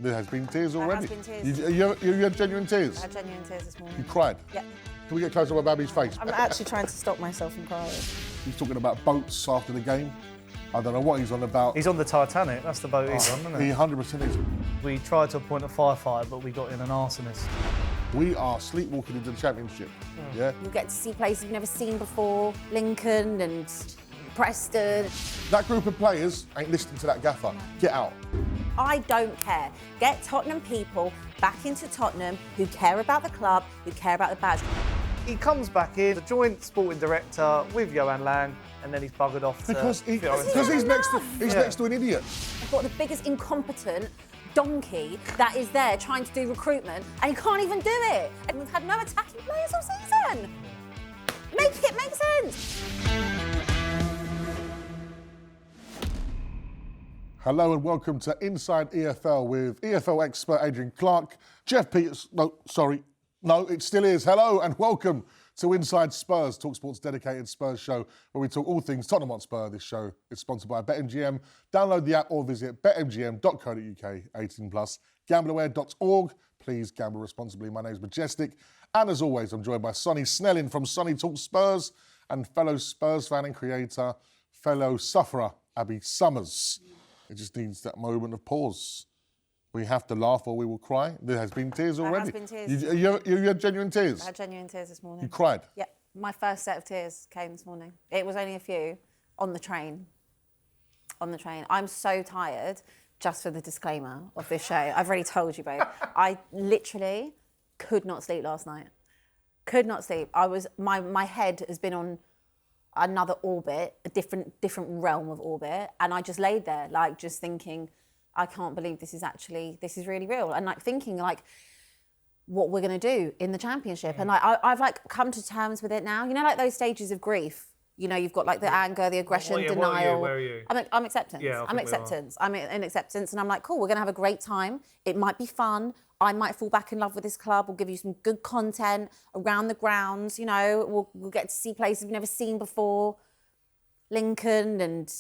There has been tears already. There has been tears. You had genuine tears? I had genuine tears this morning. You cried? Yeah. Can we get closer to Abbi's face? I'm actually trying to stop myself from crying. He's talking about boats after the game. I don't know what he's on about. He's on the Titanic, that's the boat he's on, isn't He it? 100% is. We tried to appoint a firefighter, but we got in an arsonist. We are sleepwalking into the Championship, yeah? You'll get to see places you've never seen before, Lincoln and Preston. That group of players ain't listening to that gaffer. Get out. I don't care. Get Tottenham people back into Tottenham who care about the club, who care about the badge. He comes back in, the joint sporting director with Johan Lang, and then he's buggered off to Because he's Fiorentina. next to an idiot. I've got the biggest incompetent donkey that is there trying to do recruitment, and he can't even do it. And we've had no attacking players all season. Make it make sense. Hello and welcome to Inside EFL with EFL expert Adrian Clark, Jeff Peters. No, it still is. Hello and welcome to Inside Spurs, talkSPORT's dedicated Spurs show where we talk all things Tottenham Hotspur. This show is sponsored by BetMGM. Download the app or visit betmgm.co.uk, 18+, gambleaware.org. Please gamble responsibly. My name's Majestic. And as always, I'm joined by Sonny Snelling from Sonny Talks Spurs and fellow Spurs fan and creator, fellow sufferer, Abbi Summers. It just needs that moment of pause. We have to laugh or we will cry. There has been tears already. There has been tears. You had genuine tears? I had genuine tears this morning. You cried? Yeah, my first set of tears came this morning. It was only a few on the train. I'm so tired, just for the disclaimer of this show. I've already told you, babe. I literally could not sleep last night. Could not sleep. My head has been on another orbit, a different realm of orbit, and I just laid there, like, just thinking, I can't believe this is really real, and like thinking like what we're going to do in the Championship. And I've like come to terms with it now. You know, like those stages of grief. You know, you've got like the anger, the aggression, denial. Where are you? I'm acceptance. Yeah, I'm acceptance. I'm in acceptance, and I'm like, cool. We're going to have a great time. It might be fun. I might fall back in love with this club. We'll give you some good content around the grounds. You know, we'll get to see places we've never seen before. Lincoln and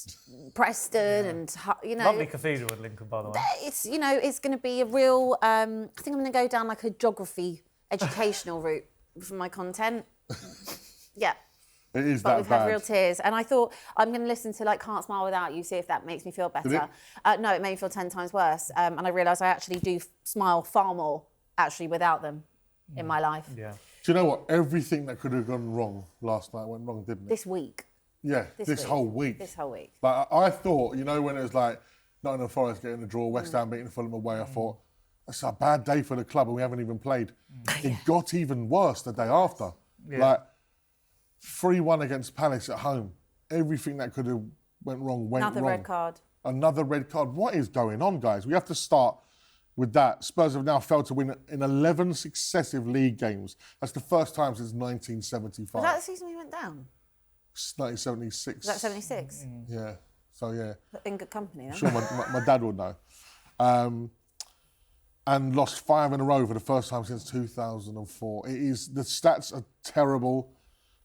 Preston and, you know. Lovely cathedral in Lincoln, by the way. It's, you know, it's going to be a real, I think I'm going to go down like a geography educational route for my content. Yeah. It is but that we've bad. had real tears. And I thought, I'm going to listen to like Can't Smile Without You, see if that makes me feel better. Did it? No, it made me feel 10 times worse. And I realised I actually do smile far more, actually, without them in my life. Yeah. Do you know what? Everything that could have gone wrong last night went wrong, didn't it? This week. Yeah, this whole week. This whole week. Like, I thought, you know, when it was like Nottingham Forest getting the draw, West Ham beating Fulham away, I thought, that's a bad day for the club and we haven't even played. It got even worse the day after. Yeah. Like, 3-1 against Palace at home. Everything that could have went wrong went Another wrong. red card. Another red card. What is going on, guys? We have to start with that. Spurs have now failed to win in 11 successive league games. That's the first time since 1975. Was that the season we went down? 1976. Was that 76? Yeah. So, yeah. In good company, then. I'm sure my dad would know. And lost 5 in a row for the first time since 2004. The stats are terrible.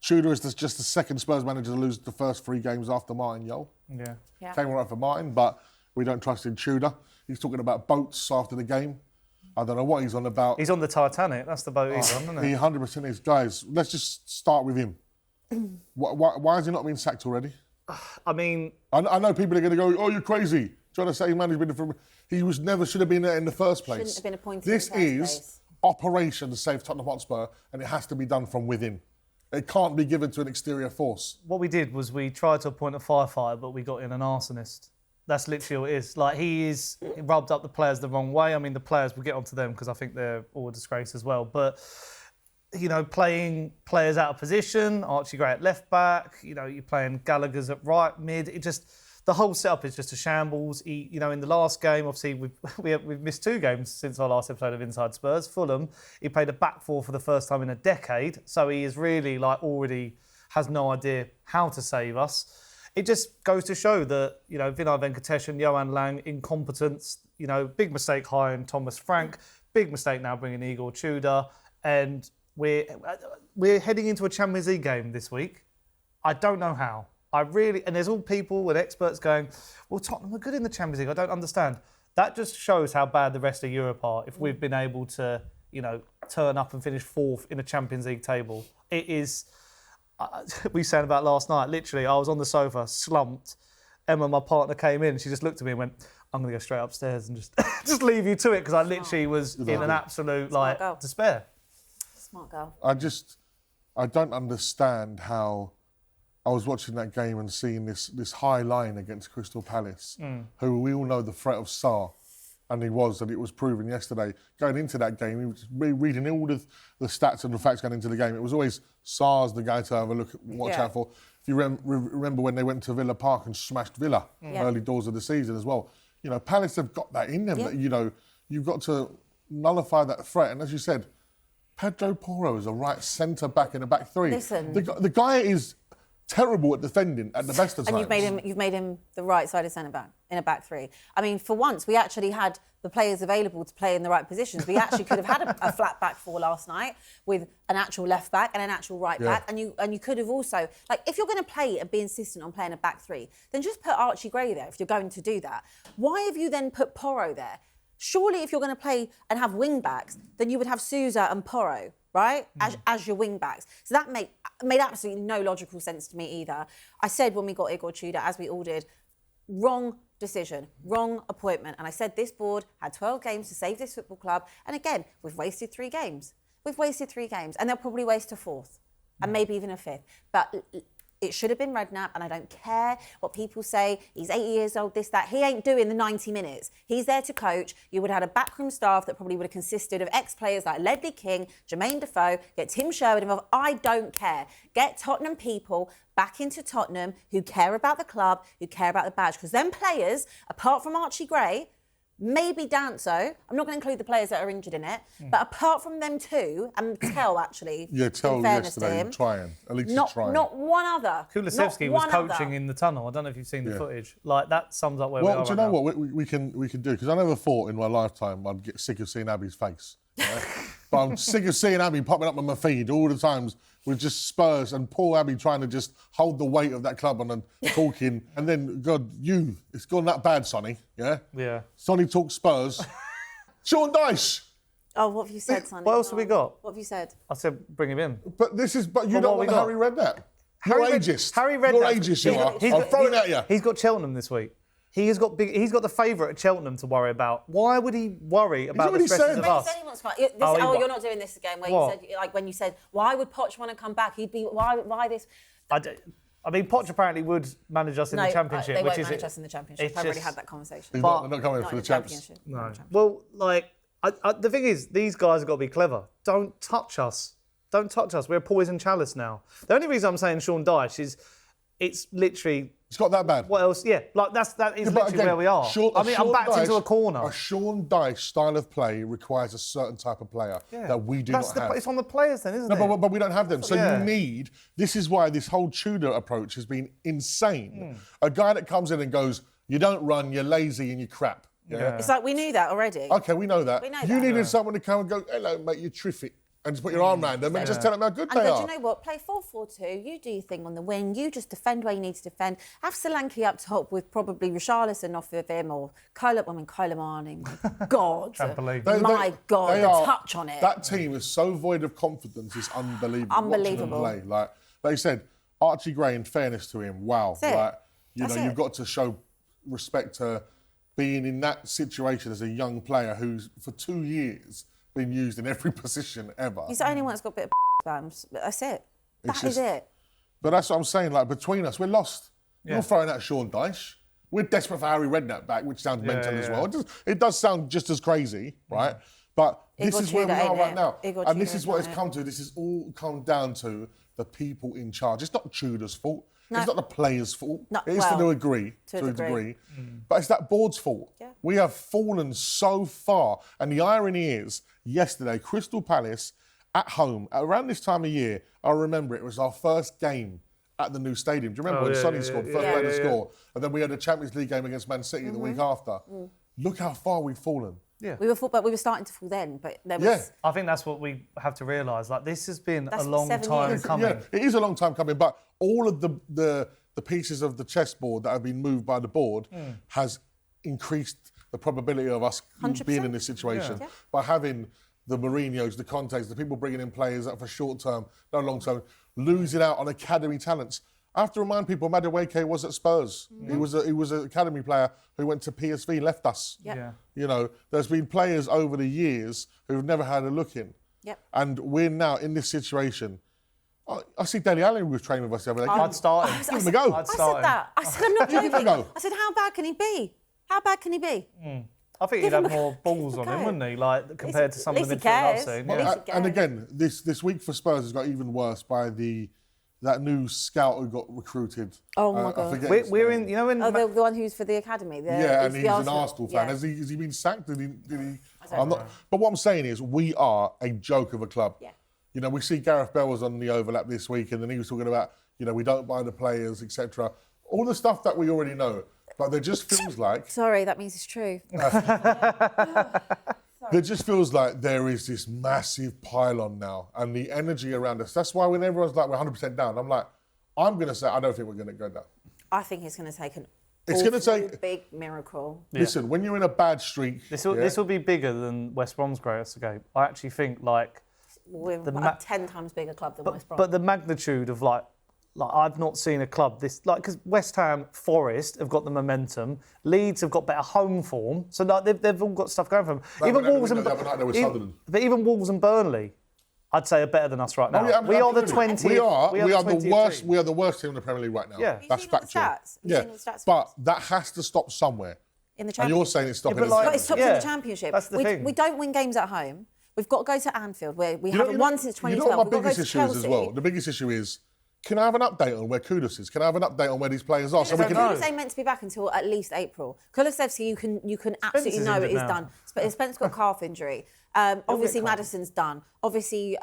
Tudor is just the second Spurs manager to lose the first 3 games after Martin Jol. Yeah. Came all right for Martin, but we don't trust in Tudor. He's talking about boats after the game. I don't know what he's on about. He's on the Titanic, that's the boat he's on, isn't it? He 100% is. Guys, let's just start with him. Why has he not been sacked already? I mean... I know people are going to go, oh, you're crazy. Trying to say he should have been there in the first place. Shouldn't have been appointed This in the first is place. Operation to save Tottenham Hotspur, and it has to be done from within. It can't be given to an exterior force. What we did was we tried to appoint a firefighter, but we got in an arsonist. That's literally what it is. Like, he rubbed up the players the wrong way. I mean, the players, we'll get onto them because I think they're all a disgrace as well. But, you know, playing players out of position, Archie Gray at left back, you know, you're playing Gallagher's at right mid. The whole setup is just a shambles. You know, in the last game, obviously, we've missed 2 games since our last episode of Inside Spurs. Fulham, he played a back 4 for the first time in a decade. So he is really, like, already has no idea how to save us. It just goes to show that, you know, Vinay Venkatesh and Johan Lang, incompetence, you know, big mistake hiring Thomas Frank, big mistake now bringing Igor Tudor, and we're heading into a Champions League game this week. I don't know how. And there's all people with experts going, well, Tottenham are good in the Champions League. I don't understand. That just shows how bad the rest of Europe are. If we've been able to, turn up and finish 4th in a Champions League table, it is. We said about last night. Literally, I was on the sofa, slumped. Emma, my partner, came in. She just looked at me and went, "I'm going to go straight upstairs and just leave you to it," because I literally was in an absolute despair. Smart girl. I don't understand how. I was watching that game and seeing this high line against Crystal Palace, who we all know the threat of Sarr, and it was proven yesterday. Going into that game, he was reading all the stats and the facts going into the game. It was always Sarr's the guy to have a look at, watch out for. If you remember when they went to Villa Park and smashed Villa early doors of the season as well. Palace have got that in them. That you've got to nullify that threat. And as you said, Pedro Porro is a right centre back in a back three. Listen, the guy is terrible at defending at the best of times. And you've made him the right side of centre back in a back three. I mean, for once, we actually had the players available to play in the right positions. We actually could have had a flat back four last night with an actual left back and an actual right back. And you could have also, if you're going to play and be insistent on playing a back three, then just put Archie Gray there if you're going to do that. Why have you then put Porro there? Surely if you're going to play and have wing backs, then you would have Sousa and Porro, right, as your wing backs. So that made absolutely no logical sense to me either. I said when we got Igor Tudor, as we all did, wrong decision, wrong appointment. And I said this board had 12 games to save this football club. And again, we've wasted 3 games. And they'll probably waste a 4th and maybe even a 5th. But it should have been Redknapp, and I don't care what people say. He's 80 years old, this, that. He ain't doing the 90 minutes. He's there to coach. You would have had a backroom staff that probably would have consisted of ex-players like Ledley King, Jermaine Defoe, get Tim Sherwood involved. I don't care. Get Tottenham people back into Tottenham who care about the club, who care about the badge. Because them players, apart from Archie Gray, maybe Danso, I'm not going to include the players that are injured in it, but apart from them two, and Tell actually, Tell in fairness yesterday, to him, trying. At least not, he's trying. not one other. Kulusevski was coaching in the tunnel. I don't know if you've seen the footage. That sums up where we are. Well, do you know what we can do? Because I never thought in my lifetime I'd get sick of seeing Abby's face. Right? But I'm sick of seeing Abby popping up on my feed all the times with just Spurs and poor Abby trying to just hold the weight of that club and talking. And then, God, it's gone that bad, Sonny. Yeah? Yeah. Sonny talks Spurs. Sean Dyche. Oh, what have you said, Sonny? What else have we got? What have you said? I said bring him in. But you don't want Harry Redknapp. You're ageist. Harry Redknapp. You're ageist, you are. I'm throwing it at you. He's got Cheltenham this week. He's got the favourite at Cheltenham to worry about. Why would he worry about the stresses of us? You're not doing this again. Where you said, when you said, why would Poch want to come back? He'd be why this? I mean, Poch apparently would manage us in the Championship. They won't manage us in the Championship. I've already had that conversation. He's not coming for the Championship. No. Well, the thing is, these guys have got to be clever. Don't touch us. Don't touch us. We're a poison chalice now. The only reason I'm saying Sean Dyche is it's literally... It's got that bad. What else? Yeah, that is literally where we are. I'm backed into a corner. A Sean Dyche style of play requires a certain type of player that we do not have. It's on the players then, isn't it? No, but we don't have them. So you need... This is why this whole Tudor approach has been insane. A guy that comes in and goes, you don't run, you're lazy and you're crap. Yeah? It's like we knew that already. OK, we know that. You needed someone to come and go, hello, mate, you're terrific. And just put your arm around them and just tell them how good they are. Do you know what? Play 4-4-2. You do your thing on the wing. You just defend where you need to defend. Have Solanke up top with probably Richarlison off of him or Koloman. My God. My God, the touch on it. That team is so void of confidence. It's unbelievable. Unbelievable. Watching them play. Like you said, Archie Gray, in fairness to him, wow. You've got to show respect to being in that situation as a young player who's, for 2 years, been used in every position ever. He's the only one that's got a bit of about him. That's it. That is it. But that's what I'm saying. Between us, we're lost. You're throwing out Sean Dyche. We're desperate for Harry Redknapp back, which sounds mental as well. It does sound just as crazy, right? But this is where we are right now. And this is what it's come to. This has all come down to the people in charge. It's not Tudor's fault. No. It's not the players' fault. It is to a degree. But it's that board's fault. Yeah. We have fallen so far. And the irony is, yesterday, Crystal Palace at home, around this time of year, I remember it was our first game at the new stadium. Do you remember when Sonny scored, first player to score? And then we had a Champions League game against Man City the week after. Look how far we've fallen. Yeah. We were starting to fall then, but there was... I think that's what we have to realise. This has been a long time coming. Yeah, it is a long time coming, but all of the pieces of the chessboard that have been moved by the board has increased the probability of us 100%. being in this situation by having the Mourinhos, the Contes, the people bringing in players that for short term, no long term, losing out on academy talents. I have to remind people, Madueke was at Spurs. He was an academy player who went to PSV, left us. Yeah. You know, there's been players over the years who've never had a look in. Yep. And we're now in this situation. I see Dele Alli was training with us the other day. I'd start him. Give him a go. I said that. I said, I'm not Give him a joking. go. I said, how bad can he be? How bad can he be? I think he'd have more balls on him, wouldn't he? Like compared to some of the midfielders I've seen. At Yeah. least he And cares. again, this week for Spurs has got even worse by that new scout who got recruited. Oh, my I God. forget his We're name. in, you know, in Oh, the one who's for the academy. Yeah, and the he's an Arsenal fan. Yeah. Has he been sacked? Did he? I'm not. But what I'm saying is, we are a joke of a club. Yeah. You know, we see Gareth Bale was on the overlap this week, and then he was talking about, you know, we don't buy the players, etc. All the stuff that we already know. But there just feels like Sorry, that means it's true. there just feels like there is this massive pile-on now, and the energy around us. That's why when everyone's like, we're 100% down, I'm like, I'm going to say, I don't think we're going to go down. I think it's going to take an It's gonna awful take- big miracle. Listen, when you're in a bad streak... This will be bigger than West Brom's greatest game. I actually think We're The a 10 times bigger club than West Brom. but the magnitude of like I've not seen a club this because West Ham, Forest have got the momentum. Leeds have got better home form, so like, they've all got stuff going for them. But Even the Wolves and other night there was Sunderland. but even Wolves and Burnley, I'd say are better than us right now. Oh, yeah, we are the absolutely. 20th. We are the 20th worst. team. We are the worst team in the Premier League right now. Yeah. Have you That's seen all the factual. stats? Have you Yeah, seen all the stats? but that has to stop somewhere. in the And Championship. you're saying it's stopping but us. like- But it stops in Yeah, the Championship. that's the thing. We don't win games at home. We've got to go to Anfield, where we You know- haven't won since You 2012. know what We've my got to go biggest to issue is as Chelsea. well? The biggest issue is, can I have an update on where Kudus is? Can I have an update on where these players are? So we don't can. know. Kulusevski ain't meant to be back until at least April. Kulusevski, you can absolutely Spencer's know it injured is now. done. Spencer's got a calf injury. Obviously, calf. Maddison's done. Obviously,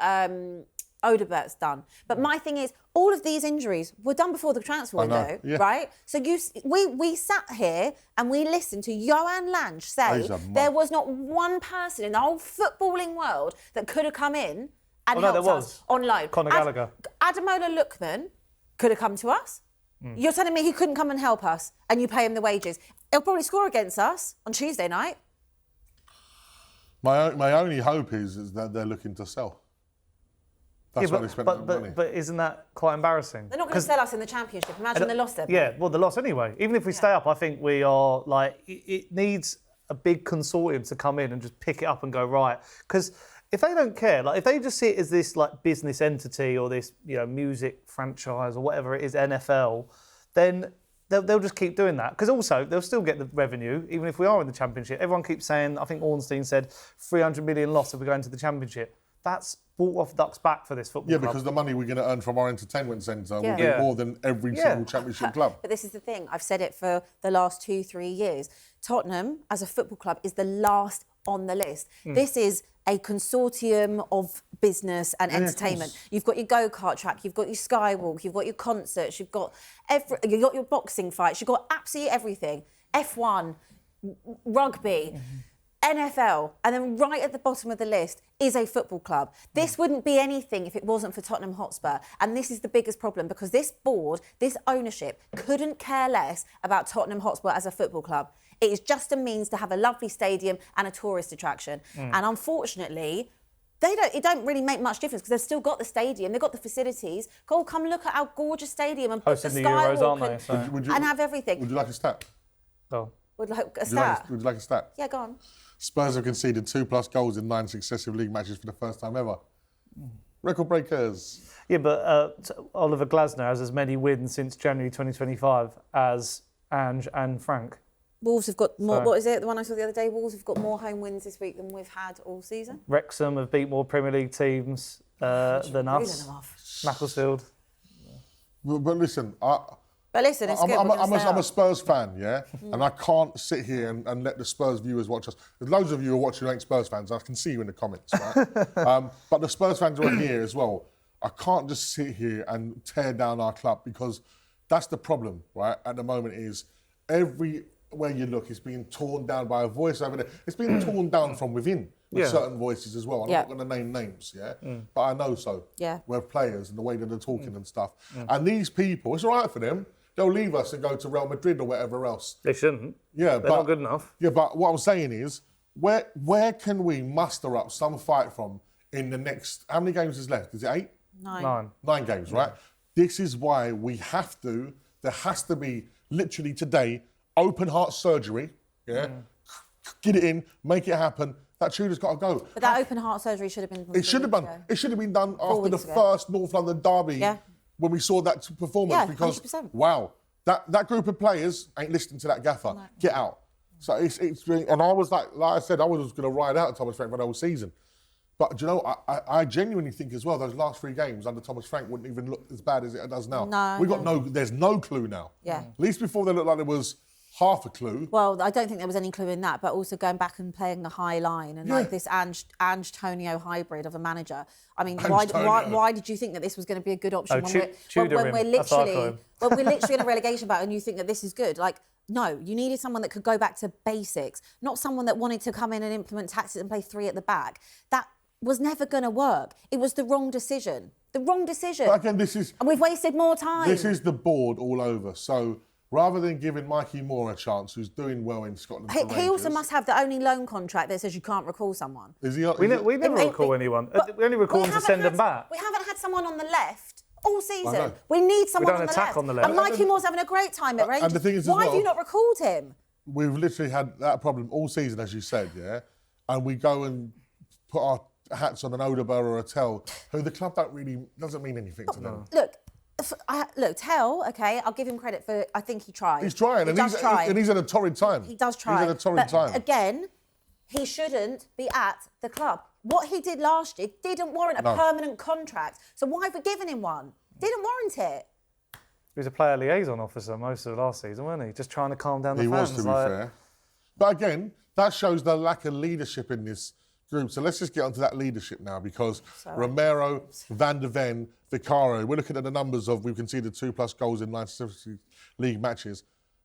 Odebert's done. But my thing is, all of these injuries were done before the transfer I know, window, yeah. right? So we sat here and we listened to Johan Lange say He's a mug. there was not one person in the whole footballing world that could have come in and Oh, no, helped there us was. on loan. Conor Gallagher. Ademola Lookman could have come to us. You're telling me he couldn't come and help us and you pay him the wages? He'll probably score against us on Tuesday night. My only hope is that they're looking to sell. That's why they spent that money. but isn't that quite embarrassing? They're not going to sell us in the Championship. Imagine the loss there. Yeah, well, the loss anyway. Even if we stay up, I think we are like it needs a big consortium to come in and just pick it up and go right. Because if they don't care, like if they just see it as this like business entity or this music franchise or whatever it is, NFL, then they'll just keep doing that. Because also they'll still get the revenue even if we are in the Championship. Everyone keeps saying, I think Ornstein said 300 million loss if we go into the Championship. That's brought off ducks back for this football Yeah, club. because the money we're going to earn from our entertainment centre will be Yeah. more than every Yeah. single Championship club. But this is the thing. I've said it for the last 2-3 years. Tottenham, as a football club, is the last on the list. This is a consortium of business and entertainment. course. You've got your go-kart track, you've got your skywalk, you've got your concerts, you've got your boxing fights, you've got absolutely everything. F1, rugby. NFL, and then right at the bottom of the list is a football club. This wouldn't be anything if it wasn't for Tottenham Hotspur. And this is the biggest problem because this board, this ownership, couldn't care less about Tottenham Hotspur as a football club. It is just a means to have a lovely stadium and a tourist attraction. And unfortunately, it don't really make much difference because they've still got the stadium, they've got the facilities. Come look at our gorgeous stadium and book the Hosting the Euros, skywalk aren't they? So- Would you- and have everything. Would you like a stat? Oh. Would like a Would you stat. would you like a stat? Yeah, go on. Spurs have conceded 2+ goals in 9 successive league matches for the first time ever. Record breakers. Yeah, but Oliver Glasner has as many wins since January 2025 as Ange and Frank. Wolves have got more. So- What is it? The one I saw the other day. Wolves have got more home wins this week than we've had all season. Wrexham have beat more Premier League teams than Reeling us. them off. Macclesfield. But listen, But listen, it's good. I'm we're gonna stay a up. Spurs fan, yeah? And I can't sit here and let the Spurs viewers watch us. There's loads of you who are watching who ain't Spurs fans. I can see you in the comments, right? But the Spurs fans who are here as well, I can't just sit here and tear down our club because that's the problem, right? At the moment is everywhere you look, it's being torn down by a voice over there. It's being torn down from within with Yeah. certain voices as well. I'm Yeah. not going to name names, yeah? But I know so. Yeah. We're players and the way that they're talking and stuff. And these people, it's all right for them. they'll leave us and go to Real Madrid or whatever else. They shouldn't. Yeah, They're not good enough. Yeah, but what I'm saying is, where can we muster up some fight from in the next? How many games is left? Is it 8? 9. 9 games, right? This is why we have to. There has to be literally today open heart surgery. Yeah, get it in, make it happen. That Tudor's got to go. But that open heart surgery should have been done. It should have been. It should have been done after the first North London derby. Yeah. When we saw that performance, Yeah, because 100%. wow, that group of players ain't listening to that gaffer. Get out. So it's really, and I was like I said, I was going to ride out Thomas Frank for the whole season. But do you know, I genuinely think as well, those last 3 games under Thomas Frank wouldn't even look as bad as it does now. There's no clue now. Yeah. At least before they looked like there was half a clue. Well, I don't think there was any clue in that, but also going back and playing the high line and like this Ange-Tonio hybrid of a manager. I mean, why did you think that this was going to be a good option when we're literally in a relegation battle and you think that this is good? Like, no, you needed someone that could go back to basics, not someone that wanted to come in and implement tactics and play 3 at the back. That was never going to work. It was the wrong decision. The wrong decision. But again, and we've wasted more time. This is the board all over. So rather than giving Micky Moore a chance, who's doing well in Scotland, he also must have the only loan contract that says you can't recall someone. Is he? We never recall anyone. We only recall them to send them back. We haven't had someone on the left all season. We need someone on the left. And Micky Moore's having a great time at Rangers. And the thing is, why have you not recalled him? We've literally had that problem all season, as you said, yeah. And we go and put our hats on an Odeberg or a Tell, who the club doesn't mean anything to them. Look, Tell, okay, I'll give him credit for, I think he tried. He's trying, and he's at a torrid time. He does try. He's at a torrid time. Again, he shouldn't be at the club. What he did last year didn't warrant a permanent contract. So why have we given him one? Didn't warrant it. He was a player liaison officer most of last season, wasn't he? Just trying to calm down the fans. He was, to be fair. But again, that shows the lack of leadership in this group. So let's just get onto that leadership now, because Romero, Van der Ven, Vicario, we're looking at the numbers of, we've conceded 2+ goals in 9 league matches.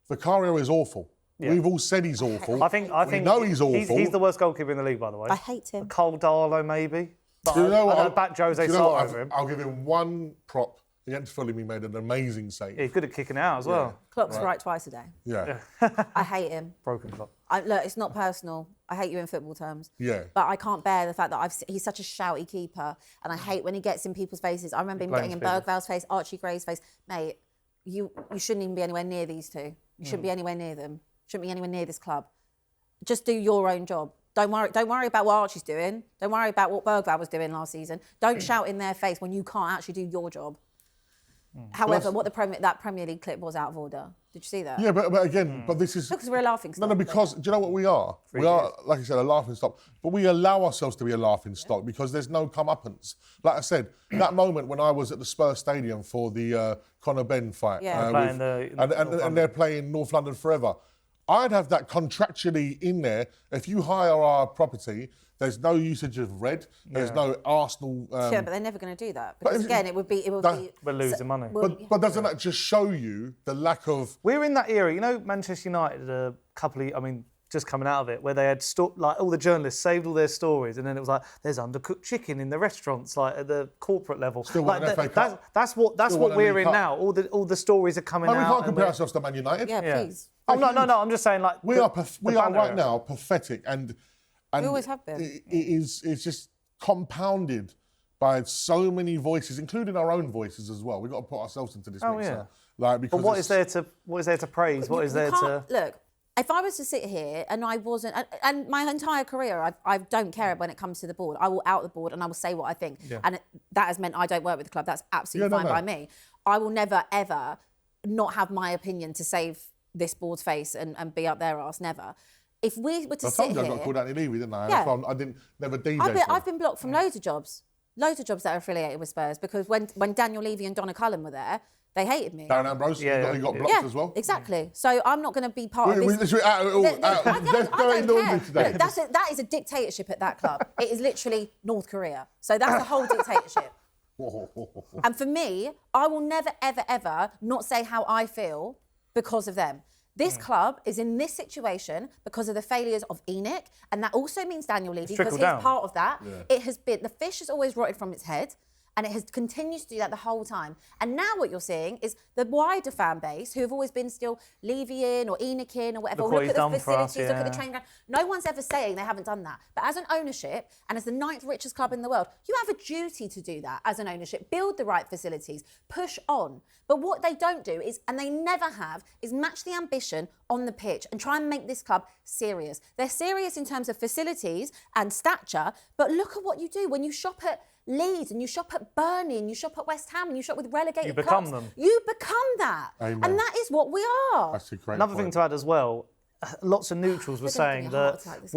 Vicario is awful. Yeah. We've all said he's awful. I think we know he's awful. He's the worst goalkeeper in the league, by the way. I hate him. Cole Darlow, maybe. But do you know what? I'd back Jose Sarr over him. I'll give him one prop. Against Fulham, he made an amazing save. Yeah, he's good at kicking out as well. Klopp's right twice a day. Yeah. I hate him. Broken Klopp. Look, it's not personal. I hate you in football terms. Yeah. But I can't bear the fact that he's such a shouty keeper, and I hate when he gets in people's faces. I remember him getting in Bergval's face, Archie Gray's face. Mate, you shouldn't even be anywhere near these two. You shouldn't be anywhere near them. Shouldn't be anywhere near this club. Just do your own job. Don't worry about what Archie's doing. Don't worry about what Bergval was doing last season. Don't shout in their face when you can't actually do your job. However, what that Premier League clip was out of order. Did you see that? Yeah, but again, but this is... Because we're a laughing stock. No, because, do you know what we are? We are, like I said, a laughing stock. But we allow ourselves to be a laughing stock because there's no comeuppance. Like I said, that moment when I was at the Spurs Stadium for the Conor Benn fight. And they're playing North London Forever. I'd have that contractually in there. If you hire our property, there's no usage of red. There's no Arsenal. Yeah, but they're never going to do that because again, it would be. We're losing money. But doesn't that just show you the lack of? We're in that era, you know. Manchester United, a couple of, just coming out of it, where they had like all the journalists saved all their stories, and then it was like there's undercooked chicken in the restaurants, like at the corporate level. Still like want an FA Cup. That's what we're in now. All the stories are coming out. We can't compare ourselves to Man United. Yeah, please. Oh no! I'm just saying, like we are right now pathetic, and we always have been. It's just compounded by so many voices, including our own voices as well. We've got to put ourselves into this mixer. Because but what is there to praise? What is there to look? If I was to sit here and I wasn't, and my entire career, I don't care when it comes to the board. I will out the board and I will say what I think. Yeah. And that has meant I don't work with the club. That's absolutely fine by me. I will never, ever not have my opinion to save this board's face and be up their arse. Never. If we were to sit here... I got called out in Levy, didn't I? Yeah. I never DJ. I've been blocked from loads of jobs. Loads of jobs that are affiliated with Spurs because when Daniel Levy and Donna Cullen were there, they hated me. Darren Ambrose, he got blocked as well. Exactly. So I'm not going to be part of this. I don't care. That is a dictatorship at that club. It is literally North Korea. So that's a whole dictatorship. And for me, I will never, ever, ever not say how I feel because of them. This club is in this situation because of the failures of Enoch, and that also means Daniel Levy because he's part of that. Yeah. It has been, the fish has always rotted from its head. And it has continued to do that the whole time. And now what you're seeing is the wider fan base, who have always been still Levy-in or Enoch-in or whatever, Look look at the what he's done for us, facilities, look at the yeah. training ground. No one's ever saying they haven't done that. But as an ownership, and as the 9th richest club in the world, you have a duty to do that as an ownership. Build the right facilities, push on. But what they don't do is, and they never have, is match the ambition on the pitch and try and make this club serious. They're serious in terms of facilities and stature, but look at what you do when you shop at Leeds and you shop at Burnley and you shop at West Ham and you shop with relegated You become clubs. them. You become that. Amen. And that is what we are. That's a great Another point. thing to add as well, lots of neutrals were They're gonna give saying me a heart that attack this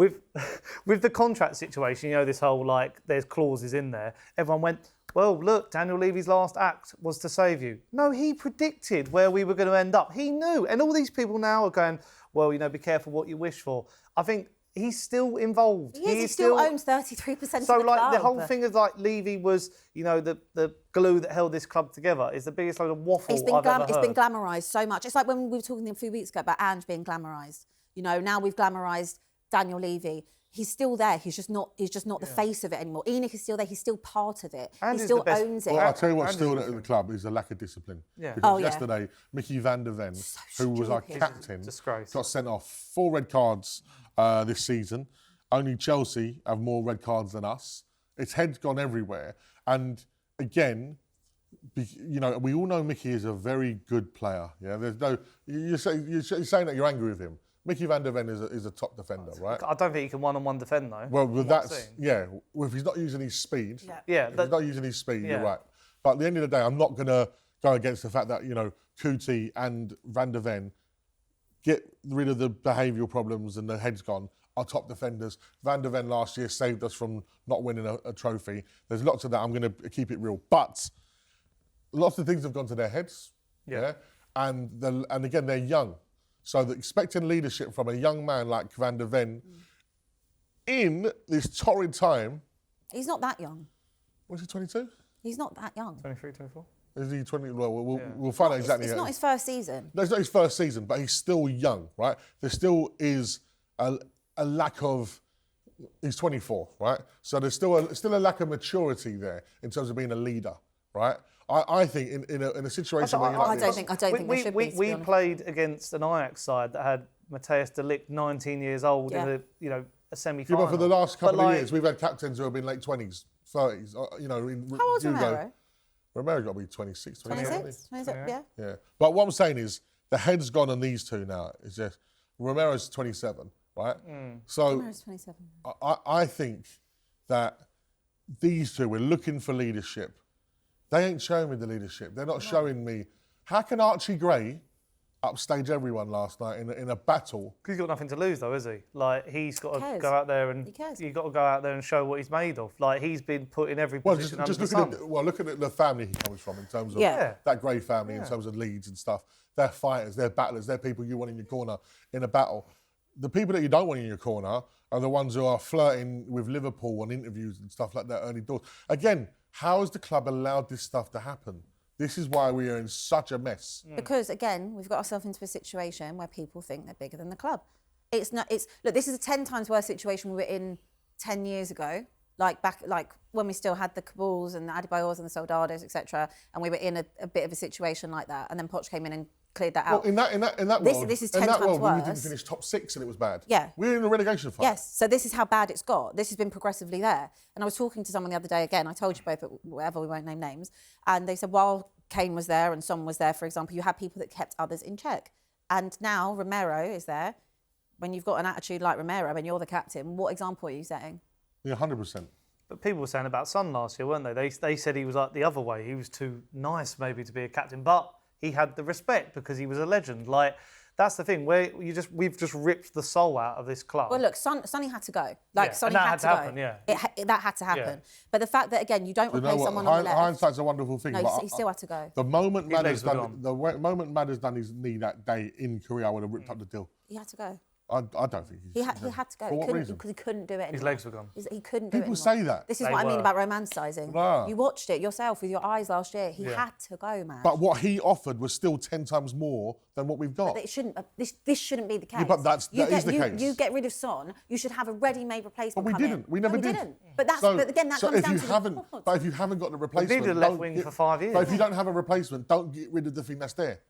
with the contract situation, you know, this whole like there's clauses in there. Everyone went, well, look, Daniel Levy's last act was to save you. No, he predicted where we were going to end up. He knew. And all these people now are going, well, you know, be careful what you wish for. I think he's still involved. He still owns 33% of the So, like, club. the whole thing of, like, Levy was, you know, the glue that held this club together is the biggest load of waffle I've ever heard. It's been glamorised so much. It's like when we were talking a few weeks ago about Ange being glamorised. You know, now we've glamorised Daniel Levy. He's still there. He's just not the face of it anymore. Enoch is still there. He's still part of it. And he he's still the best- owns it. Well, I'll tell you what's And still it's at the club is a lack of discipline. Yeah. Because Oh, yeah. yesterday, Micky van der Ven, who was our stupid. captain, Disgrace. got sent off 4 red cards this season. Only Chelsea have more red cards than us. Its head's gone everywhere. And again, you know, we all know Micky is a very good player. Yeah, there's no. You're saying that you're angry with him. Micky van der Ven is a top defender, right? I don't think he can one-on-one defend, though. Well, from what that's I've seen. yeah. Well, if he's not using his speed, Yeah, if he's not using his speed, yeah. you're right. But at the end of the day, I'm not going to go against the fact that, you know, Kuti and Van der Ven get rid of the behavioural problems and the head's gone. Our top defenders. Van der Ven last year saved us from not winning a trophy. There's lots of that. I'm going to keep it real. But lots of things have gone to their heads. Yeah. And again, they're young. So expecting leadership from a young man like Van der Ven in this torrid time. He's not that young. Was he 22? He's not that young. 23, 24? Is he 20? Well, we'll find out exactly. It's not his first season. No, it's not his first season, but he's still young, right? There still is a lack of. He's 24, right? So there's still a lack of maturity there in terms of being a leader, right? I think in a situation where you're like I don't this- think there should be. To be We honest. played against an Ajax side that had Matthias de Ligt, 19 years old, Yeah. in a Yeah, semi-final. but for the last couple But, of years, we've had captains who have been late 20s, 30s. You know, How old's Hugo. Romero? Romero got to be 26, 27. 26? 27, yeah. Yeah. But what I'm saying is the head's gone on these two now. It's just Romero's 27, right? So Romero's 27. I think that these two, we're looking for leadership. They ain't showing me the leadership. They're not showing me. How can Archie Gray upstage everyone last night in a battle? He's got nothing to lose, though, is he? Like, he's got to cares? go out there and He cares. you've got to go out there and show what he's made of. Like, he's been put in every Well, position just under the looking sun. at looking at the family he comes from in terms of Yeah. that Gray family, in terms of Leeds and stuff. They're fighters, they're battlers, they're people you want in your corner in a battle. The people that you don't want in your corner are the ones who are flirting with Liverpool on interviews and stuff like that early doors. Again, how has the club allowed this stuff to happen? This is why we are in such a mess. Because again, we've got ourselves into a situation where people think they're bigger than the club. Look, this is a 10 times worse situation we were in 10 years ago. Like when we still had the Kabuls and the Adebayors and the Soldados, etc., and we were in a bit of a situation like that. And then Poch came in and cleared that out. Well, in that world, This is in 10 that times world, we worse. didn't finish top 6 and it was bad. Yeah. We're in a relegation fight. Yes, so this is how bad it's got. This has been progressively there. And I was talking to someone the other day again, I told you both, but whatever, we won't name names. And they said, while Kane was there and Son was there, for example, you had people that kept others in check. And now Romero is there. When you've got an attitude like Romero and you're the captain, what example are you setting? Yeah, 100%. But people were saying about Son last year, weren't they? They said he was like the other way. He was too nice maybe to be a captain, but he had the respect because he was a legend. Like, that's the thing, where we've just ripped the soul out of this club. Well, look, Sonny had to go. Yeah, Sonny and that had had to to go. happen, yeah. That had to happen. Yeah. But the fact that, again, you don't You know replace what? someone on the left. Hindsight's a wonderful thing. No, but he still had to go. The moment His legs Madder's were done his knee that day in Korea, I would have ripped up the deal. He had to go. I don't think He had to go. For what reason? Because he couldn't do it anymore. His legs were gone. He couldn't do it People anymore. say that. This is They what I mean were. about romanticising. Nah. You watched it yourself with your eyes last year. He had to go, man. But what he offered was still 10 times more than what we've got. It shouldn't. This shouldn't be the case. but that is the case. You get rid of Son. You should have a ready-made replacement. But we didn't. We never did. Didn't. But again, that comes down to the board. But if you haven't got the replacement, needed a left wing for 5 years. But if you don't have a replacement, don't get rid of the thing that's there.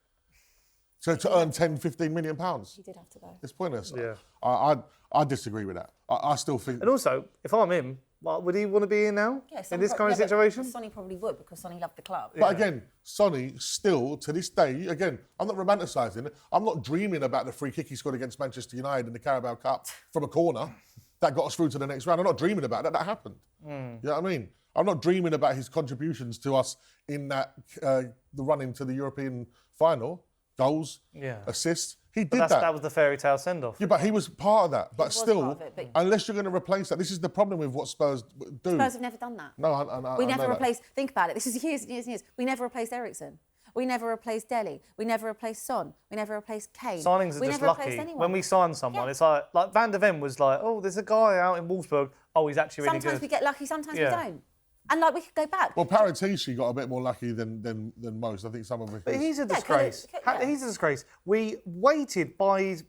So to earn 10, 15 million pounds, He did have to go. it's pointless. Yeah. I disagree with that. I still think. And also, if I'm him, would he want to be here now in this kind of situation? Sonny probably would because Sonny loved the club. But again, Sonny still to this day. Again, I'm not romanticising it. I'm not dreaming about the free kick he scored against Manchester United in the Carabao Cup from a corner that got us through to the next round. I'm not dreaming about that. That happened. You know what I mean? I'm not dreaming about his contributions to us in that the run into the European final. Goals, assists. He did that. That was the fairy tale send-off. Yeah, but he was part of that. But still, part of it, unless you're going to replace that, this is the problem with what Spurs do. Spurs have never done that. No, we I never know that. replaced. Think about it. This is years and years and years. We never replaced Eriksen. We never replaced Dele. We never replaced Son. We never replaced Kane. Signings are we just never lucky. replaced anyone. When we sign someone, it's like Van der Ven was like, oh, there's a guy out in Wolfsburg. Oh, he's actually really sometimes good. we get lucky, sometimes we don't. And we could go back. Well, Paratici got a bit more lucky than most. I think some of it. But he's a disgrace. He's a disgrace. We waited by his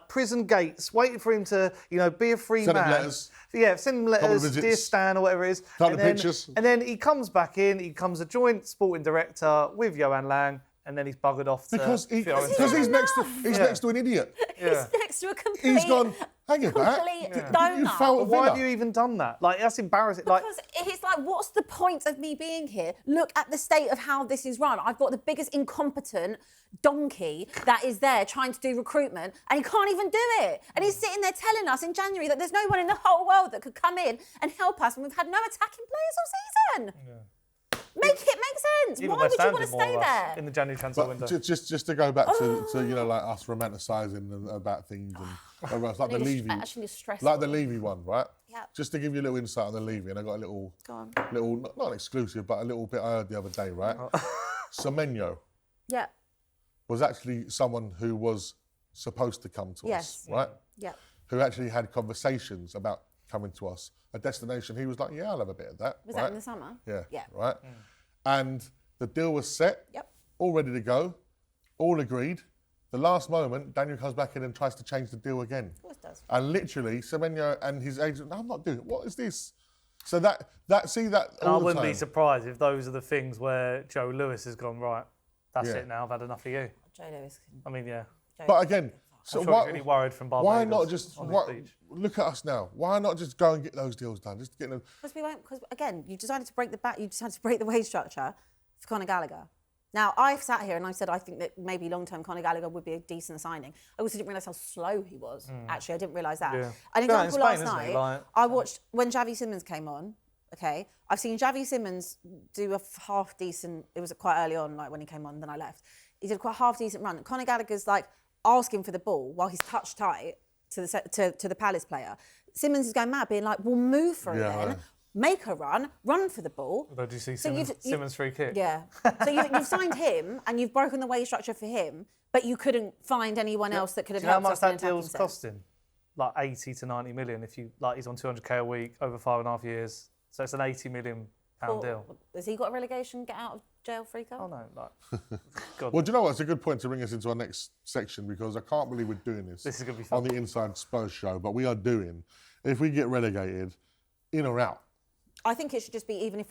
prison gates, waited for him to, be a free Send him man. letters. Yeah, send him letters, Dear Stan or whatever it is. Couple of pictures. And then he comes back in. He becomes a joint sporting director with Johan Lang, and then he's buggered off to Because Fiorentina. he's next to an idiot. He's next to a complete. He's gone. Hang it back. Donut. You felt at Why Villa. have you even done that? That's embarrassing. Because he's like, what's the point of me being here? Look at the state of how this is run. I've got the biggest incompetent donkey that is there trying to do recruitment, and he can't even do it. And he's sitting there telling us in January that there's no one in the whole world that could come in and help us, and we've had no attacking players all season. Make it make sense. Even Why would you want to stay there? in the January transfer window? Just to go back to like us romanticising about things and like the Levy, actually stressful. like the Levy one, right? Yeah. Just to give you a little insight on the Levy, and I got a little not exclusive, but a little bit I heard the other day, right? Semenyo Yeah. was actually someone who was supposed to come to us, right? Yeah. Who actually had conversations about coming to us, a destination. He was like, yeah, I'll have a bit of that. Was right? that in the summer? Yeah. Yeah. Right. And the deal was set. Yep. All ready to go. All agreed. The last moment, Daniel comes back in and tries to change the deal again. Of course does. And literally, Semenyo and his agent, no, I'm not doing it. What is this? So that all I the wouldn't time. be surprised if those are the things where Joe Lewis has gone, right, that's Yeah. it now, I've had enough of you. Joe Lewis. I mean, yeah. But again, so I'm sure he's really worried from Barbados. why not just on the beach. look at us now? Why not just go and get those deals done? Just get them. Because we won't. Because again, you decided to break the wage structure for Conor Gallagher. Now I've sat here and I said I think that maybe long-term Conor Gallagher would be a decent signing. I also didn't realise how slow he was. Actually, I didn't realise that. Yeah. An Yeah, in example Spain, last isn't he? night, I watched when Xavi Simons came on. Okay, I've seen Xavi Simons do a half decent. It was quite early on, like when he came on, then I left. He did quite a half decent run. Conor Gallagher's like asking for the ball while he's touch tight to the Palace player. Simmons is going mad, being like, "Well, move for it then, make a run for the ball." Although, do you see So Simmons free kick? Yeah. So you've signed him and you've broken the wage structure for him, but you couldn't find anyone else that could have Do you know how helped much us that deal's costing? Like 80 to 90 million. If you he's on 200k a week over 5.5 years, so it's an 80 million pound deal. Has he got a relegation get out of jail free card? Oh no, God. Well, do you know what? It's a good point to bring us into our next section because I can't believe we're doing this. This is gonna be fun. On the Inside Spurs show, but we are doing. If we get relegated, in or out. I think it should just be even if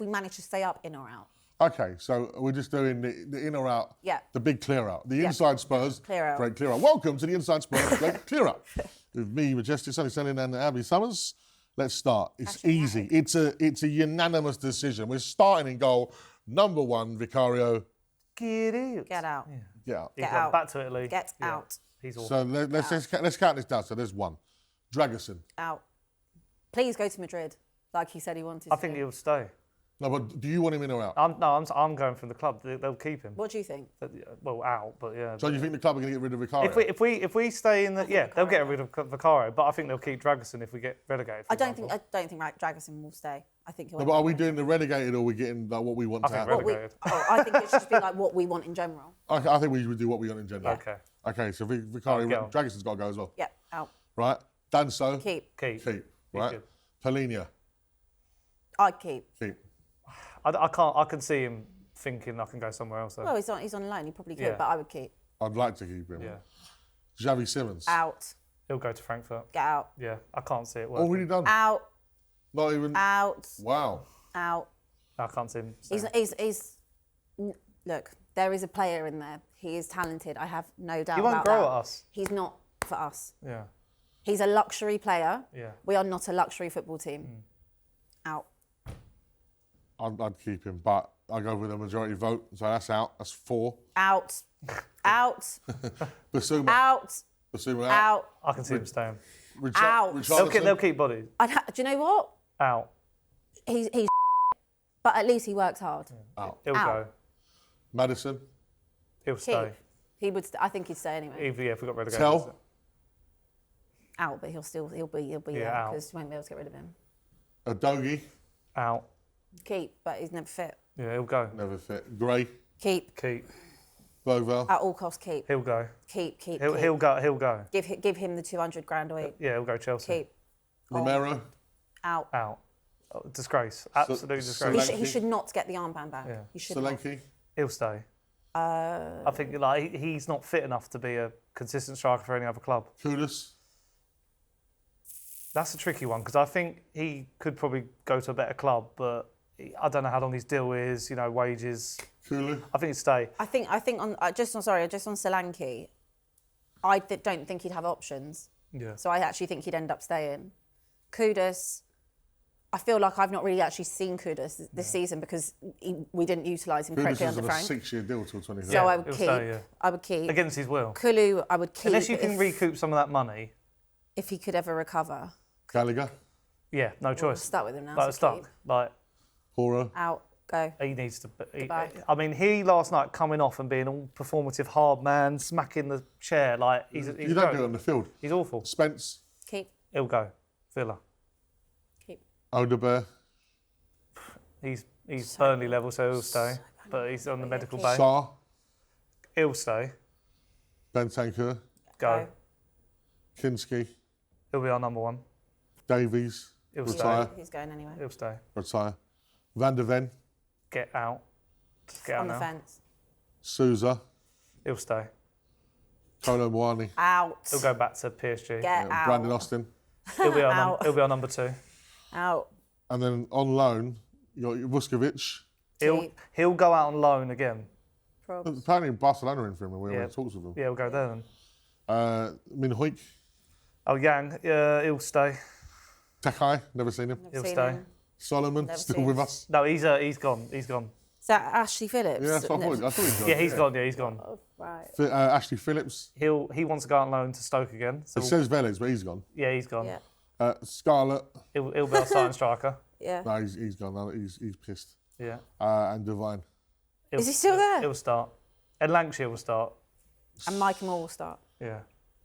we manage to stay up, in or out. Okay, so we're just doing the in or out. Yeah. The big clear out. The Inside Spurs. Clear out. Great clear out. Welcome to the Inside Spurs great clear out. With me, Majestic, Sonny, Snelling and Abbi Summers. Let's start. It's easy. It's a unanimous decision. We're starting in goal. Number 1, Vicario. Get out. Get out. Get out. He's Get gone out. back to Italy. Get out. He's awful. So let's count this down. So there's 1. Dragerson. Out. Please go to Madrid, like he said he wanted. I think he'll stay. No, but do you want him in or out? I'm going from the club. They'll keep him. What do you think? Well, out, but yeah. So you think the club are going to get rid of Vicario? If we stay in the they'll get rid of Vicario, but I think they'll keep Dragerson if we get relegated. I don't think Dragerson will stay. I think he'll. No, but are we doing the relegated or are we getting like, what we want to think happen? relegated. I think it should just be like what we want in general. I think we would do what we want in general. Okay. Okay, so Vicari go on. Dragison's got to go as well. Yep, out. Right. Danso. Keep. Keep. Right. good. Polinia. I'd keep. Keep. I can see him thinking I can go somewhere else. Though. Well, he's on loan. He probably could, Yeah. but I would keep. I'd like to keep him. Yeah. Xavi Simmons. Out. He'll go to Frankfurt. Get out. Yeah, I can't see it working. Already done. Out. Not even. Out. Wow. Out. I can't see him. Look, there is a player in there. He is talented. I have no doubt He won't about grow that. at us. He's not for us. Yeah. He's a luxury player. Yeah. We are not a luxury football team. Out. I'd keep him, but I go with a majority vote, so that's out. That's 4. Out. Out. Basuma. Out. Basuma out. Out. I can see him staying. Out. They'll keep bodies. Do you know what? Out. He's but at least he works hard. Out. He'll Out. go. Madison. He'll Keep. stay. He would. I think he'd stay anyway. If we got relegated. Tell. Out, but he'll be Yeah, there out. because you won't be able to get rid of him. Adogi. Out. Keep, but he's never fit. Yeah, he'll go. Never fit. Gray. Keep. Keep. Bergvall. At all costs, keep. He'll go. Keep. He'll go. He'll go. Give him the 200 grand a week. Yeah, he'll go Chelsea. Keep. Romero. Out. Out. Oh, disgrace. Absolute disgrace. Solanke. He should not get the armband back. Yeah. He should not. Solanke. He'll stay. I think he's not fit enough to be a consistent striker for any other club. Kudus. That's a tricky one because I think he could probably go to a better club, but I don't know how long his deal is. Wages. Kulu. I think he'd stay. I think on Solanke, don't think he'd have options. Yeah. So I actually think he'd end up staying. Kudus, I feel like I've not really actually seen Kudus this season because we didn't utilise him Kudus correctly is under on a Frank. 6-year deal till 23. So I would he'll keep. stay, yeah. I would keep. Against his will. Kulu, I would keep. Unless you can recoup some of that money. If he could ever recover. Gallagher. Yeah, no choice. Stuck with him now. Like, so keep. stuck. Like, Poro. Out. Go. he needs to. Goodbye. He last night coming off and being all performative hard man, smacking the chair like he's. You don't do it on the field. He's awful. Spence. Keep. He'll go. Villa. Keep. Odebear. He's Burnley level, so he'll stay. But he's on the medical bay. Sarr. He'll stay. Bentancur. Go. Kinski. He'll be our number one. Davies. He'll Retire. He's going anyway. He'll stay. Retire. Van der Ven. Get out. Get out On the now. fence. Souza. He'll stay. Kolo Muani. Out. He'll go back to PSG. Get out. Brandon Austin. He'll be our Out. he'll be our number 2. Out. And then on loan, you got Vuskovic. He'll go out on loan again. Probs. Apparently Barcelona are in for him and we're Yeah. in talks with him. Yeah, he'll go there then. Minhoik. Oh, Yang, he'll stay. Takai, never seen him. He'll Seen stay. him. Solomon, Never still seen with him. us. No, he's gone. He's gone. Is that Ashley Phillips? Yeah, that's what I thought. I thought he'd gone. Yeah, he's gone. Yeah, he's gone. Oh, right. Ashley Phillips. He wants to go out on loan to Stoke again. So It says Velez, but he's gone. yeah, he's gone. Yeah. Scarlett. He'll be our starting striker. Yeah. No, he's gone. No, he's pissed. Yeah. And Devine. Is he still there? He'll start. And Lancashire will start. And Mike Moore will start. Yeah.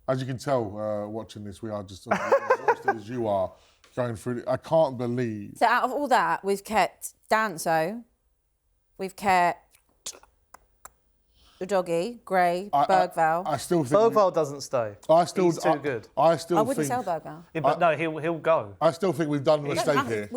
As you can tell, watching this, we are just as exhausted as you are going through it. I can't believe. So out of all that, we've kept Danso, we've kept Udogi, Gray, Bergvall. I still think. Bergvall doesn't stay. I still. He's too good. I still I wouldn't think. sell Bergvall. Yeah, but no, he'll go. I still think we've done a mistake here.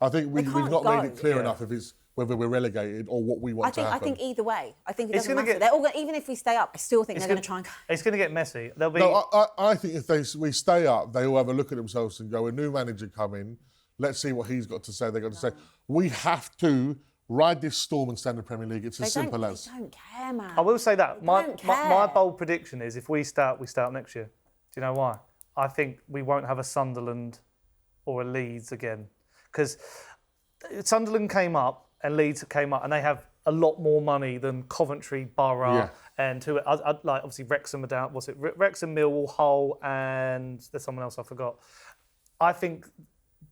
I think we've can't not made go. it clear Yeah. enough if it's whether we're relegated or what we want to I happen. think either way. I think it It's doesn't gonna matter. get- They're all even if we stay up, I still think they're going to try and go. It's going to get messy. There'll be. No, I think if we stay up, they all have a look at themselves and go, a new manager coming, let's see what he's got to say. They've got to say, we have to ride this storm and stay in the Premier League. It's as simple as. They don't care, man. I will say that They my don't my care. bold prediction is if we start next year. Do you know why? I think we won't have a Sunderland or a Leeds again because Sunderland came up and Leeds came up and they have a lot more money than Coventry, Borough, Yeah. and who like obviously Wrexham are down. What's it? Wrexham, Millwall, Hull, and there's someone else I forgot. I think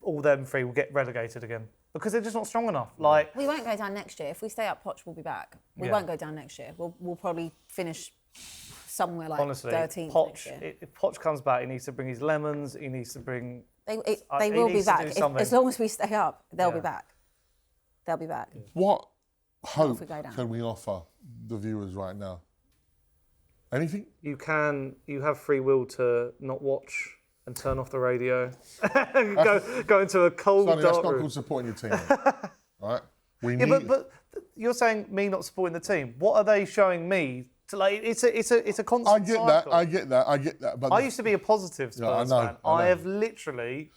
all them three will get relegated again because they're just not strong enough. Like We won't go down next year. If we stay up, Poch will be back. We Yeah. won't go down next year. We'll probably finish somewhere like honestly, 13th next year. Poch, if Poch comes back, he needs to bring his lemons. He needs to bring. They he will be needs to back. do If, something. as long as we stay up, they'll be Yeah. back. They'll be back. What hope we go down. can we offer the viewers right now? Anything? You have free will to not watch and turn off the radio, go into a cold, Sonny, dark that's not room. called supporting your team. Mate. Right? We Yeah, need. but you're saying me not supporting the team. What are they showing me? To like, it's a constant I get cycle. that. I get that. But I used to be a positive Spurs fan. I know. I have literally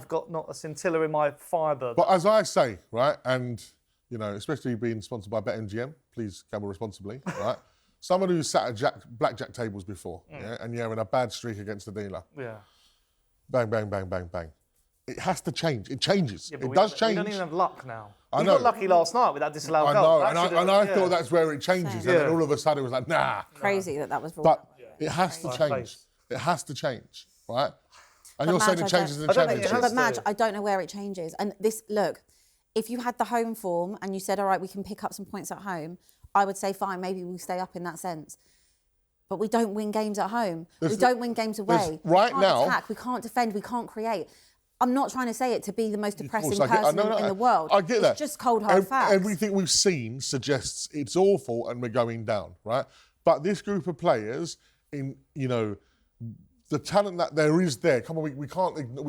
got not a scintilla in my fibre. But as I say, right, and especially being sponsored by BetMGM, please gamble responsibly, right? Someone who's sat at blackjack tables before, and you're in a bad streak against the dealer. Yeah. Bang, bang, bang, bang, bang. It has to change. It changes. Yeah, it does change. We don't even have luck now. I We know. got lucky last night with that disallowed I goal. know, and I thought that's where it changes, and then all of a sudden it was like, nah. Crazy that was brought But up. it has to change. It has to change, right? And But you're saying Madge, it changes in the I don't think it championship. has But Madge, to. I don't know where it changes. And this, look, if you had the home form and you said, all right, we can pick up some points at home, I would say, fine, maybe we'll stay up in that sense. But we don't win games at home. We don't win games away. right we can't now- attack, we can't defend, we can't create. I'm not trying to say it to be the most depressing I get- person in the world. I get that. It's just cold hard facts. Everything we've seen suggests it's awful and we're going down, right? But this group of players, the talent that there is there. Come on, we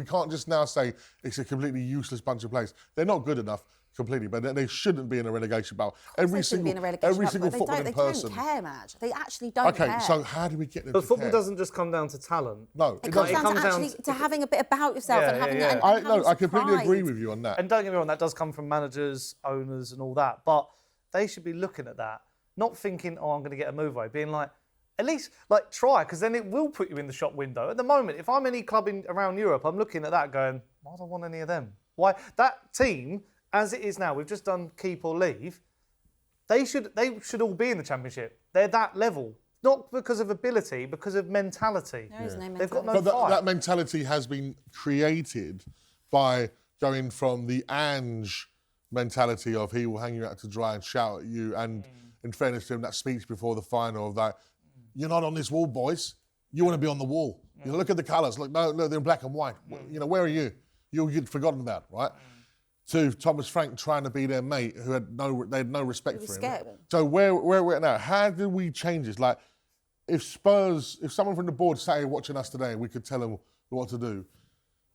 can't just now say it's a completely useless bunch of players. They're not good enough completely, but they shouldn't be in a relegation battle. Every single footballing person. They don't care, Madge. They actually don't care. Okay, so how do we get them But to football care? doesn't just come down to talent. No, It comes down to having a bit about yourself and having and I having some completely pride. agree with you on that. And don't get me wrong, that does come from managers, owners, and all that. But they should be looking at that, not thinking, "Oh, I'm going to get a move away," being like, at least try, because then it will put you in the shop window. At the moment, if I'm any club around Europe, I'm looking at that going, "Why do I want any of them?" Why that team, as it is now, we've just done keep or leave. They should all be in the Championship. They're that level. Not because of ability, because of mentality. There is no They've got no mentality. But fight. that mentality has been created by going from the Ange mentality of he will hang you out to dry and shout at you. And in fairness to him, that speech before the final of that, you're not on this wall, boys. You want to be on the wall. Look at the colours. Look, no, they're in black and white. Where are you? You'll get forgotten about, right? To Thomas Frank trying to be their mate who they had no respect for him. scared. So where we're at now, how do we change this? Like, if someone from the board sat here watching us today, we could tell them what to do.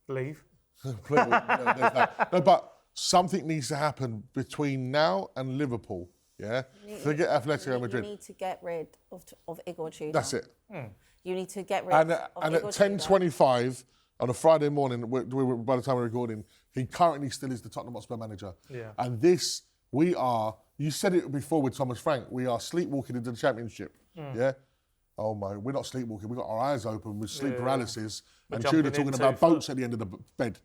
Leave. There's that. No, but something needs to happen between now and Liverpool. Yeah, forget Atletico Madrid. You need to get rid of Igor Tudor. That's it. You need to get rid And of at Igor Tudor. 10:25 on a Friday morning, by the time we're recording, he currently still is the Tottenham Hotspur manager. Yeah. And you said it before with Thomas Frank, we are sleepwalking into the Championship. Yeah. Oh my, we're not sleepwalking. We've got our eyes open with sleep paralysis. We're And Tudor jumping talking into about boats at the end of the bed.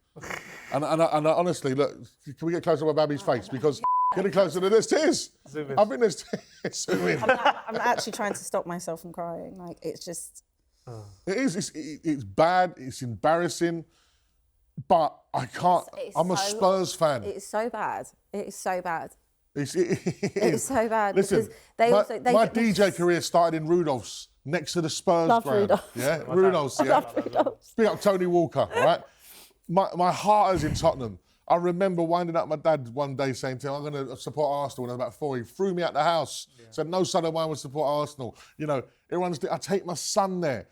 and I honestly, look, can we get closer to Abbi's face? Because getting closer to there's tears. Zoom in. I think there's tears. Zoom in. I'm actually trying to stop myself from crying. Like, it's just... It is. It's bad. It's embarrassing. But I can't. I'm a Spurs fan. It's so bad. It is so bad. It's so bad. Listen, because my DJ career started in Rudolph's, next to the Spurs Love ground. Rudolph's. Yeah, Rudolph's. Yeah. Love Rudolph's. Big up Tony Walker, right? My heart is in Tottenham. I remember winding up my dad one day saying to him, I'm going to support Arsenal when I was about 4. He threw me out the house. Said, no son of mine would support Arsenal. I take my son there.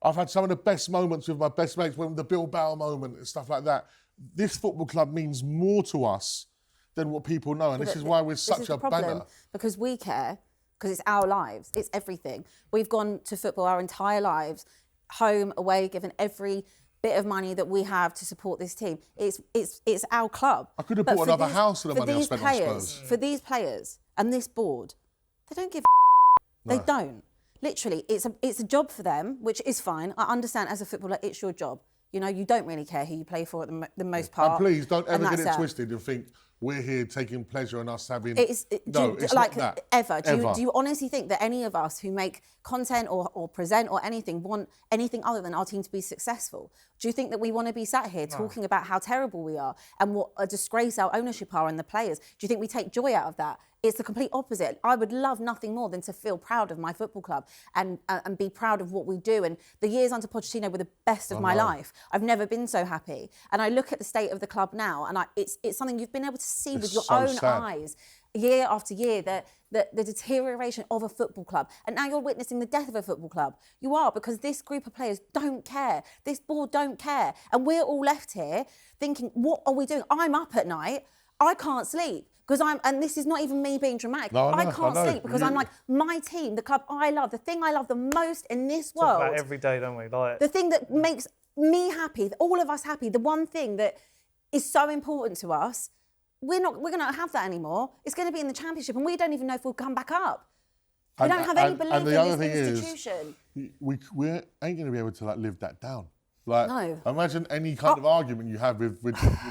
I've had some of the best moments with my best mates, when the Bilbao moment and stuff like that. This football club means more to us than what people know. And this is why we're such a banner. Because we care, because it's our lives, it's everything. We've gone to football our entire lives, home, away, given every bit of money that we have to support this team. It's our club. I could have But bought for another house for the money I spent on Spurs. For these players and this board, they don't give They don't. Literally, it's a job for them, which is fine. I understand as a footballer, it's your job. You don't really care who you play for at the most part. And please, don't ever get it that's twisted and think we're here taking pleasure in us having... It's not that. Ever. Ever. Do you honestly think that any of us who make content or present or anything want anything other than our team to be successful? Do you think that we want to be sat here talking about how terrible we are and what a disgrace our ownership are and the players? Do you think we take joy out of that? It's the complete opposite. I would love nothing more than to feel proud of my football club and be proud of what we do. And the years under Pochettino were the best of my life. I've never been so happy. And I look at the state of the club now, and it's something you've been able to see with your own eyes. year after year, the deterioration of a football club. And now you're witnessing the death of a football club. You are, because this group of players don't care. This board don't care. And we're all left here thinking, what are we doing? I'm up at night. I can't sleep. And this is not even me being dramatic. I can't sleep because I'm like, my team, the club I love, the thing I love the most in this world. Talk about every day, don't we? Like, the thing that makes me happy, all of us happy, the one thing that is so important to us, we're going to have that anymore. It's going to be in the Championship, and we don't even know if we'll come back up. We don't have any belief in this institution. We ain't going to be able to live that down. No. Imagine any kind of argument you have with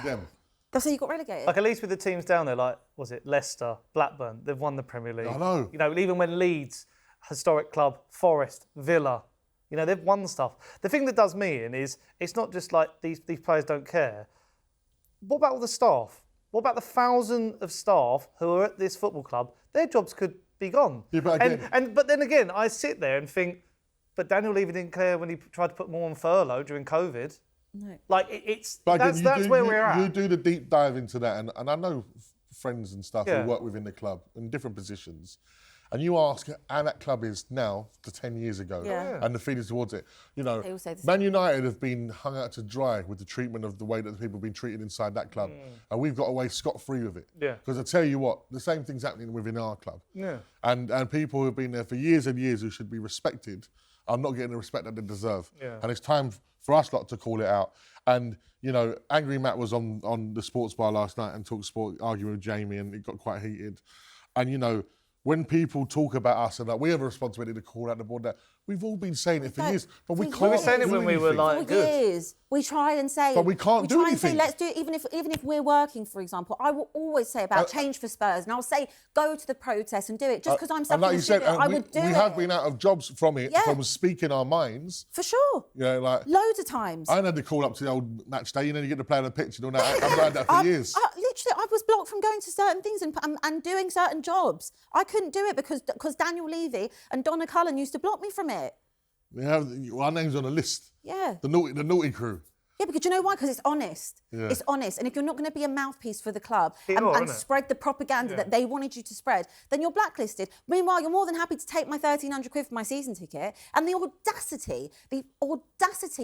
them. That's how you got relegated. At least with the teams down there, was it Leicester, Blackburn, they've won the Premier League. I know. Even when Leeds, historic club, Forest, Villa, they've won stuff. The thing that does me in is, it's not just like these players don't care. What about all the staff? What about the 1,000 of staff who are at this football club? Their jobs could be gone. Yeah, but then again, I sit there and think, but Daniel Levy didn't care when he tried to put more on furlough during COVID. No. That's where we're at. You do the deep dive into that, and I know friends and stuff who work within the club in different positions, and you ask how that club is now to 10 years ago, and the feelings towards it. Man United have been hung out to dry with the treatment of the way that the people have been treated inside that club, and we've got away scot-free with it. Because I tell you what, the same thing's happening within our club. And people who have been there for years and years who should be respected are not getting the respect that they deserve. And it's time for us lot to call it out. And, Angry Matt was on the sports bar last night and talkSPORT arguing with Jamie, and it got quite heated. And, when people talk about us and that we have a responsibility to call out the board, that we've all been saying it for years, but we can't. We were saying it when we were for years. We try and say, but we can't do anything. And say, let's do it. Even if we're working, for example, I will always say about change for Spurs, and I'll say go to the protest and do it. Just because I'm stuck in the studio, I would do it. We have been out of jobs from it, from speaking our minds. For sure. Loads of times. I had to call up to the old match day. You get to play on the pitch and all that. I've had that for years. Literally, I was blocked from going to certain things and doing certain jobs. I couldn't do it because Daniel Levy and Donna Cullen used to block me from it. Our name's on the list. Yeah. The naughty crew. Yeah, because you know why? Because it's honest. Yeah. It's honest. And if you're not going to be a mouthpiece for the club and spread the propaganda that they wanted you to spread, then you're blacklisted. Meanwhile, you're more than happy to take my 1,300 quid for my season ticket. And the audacity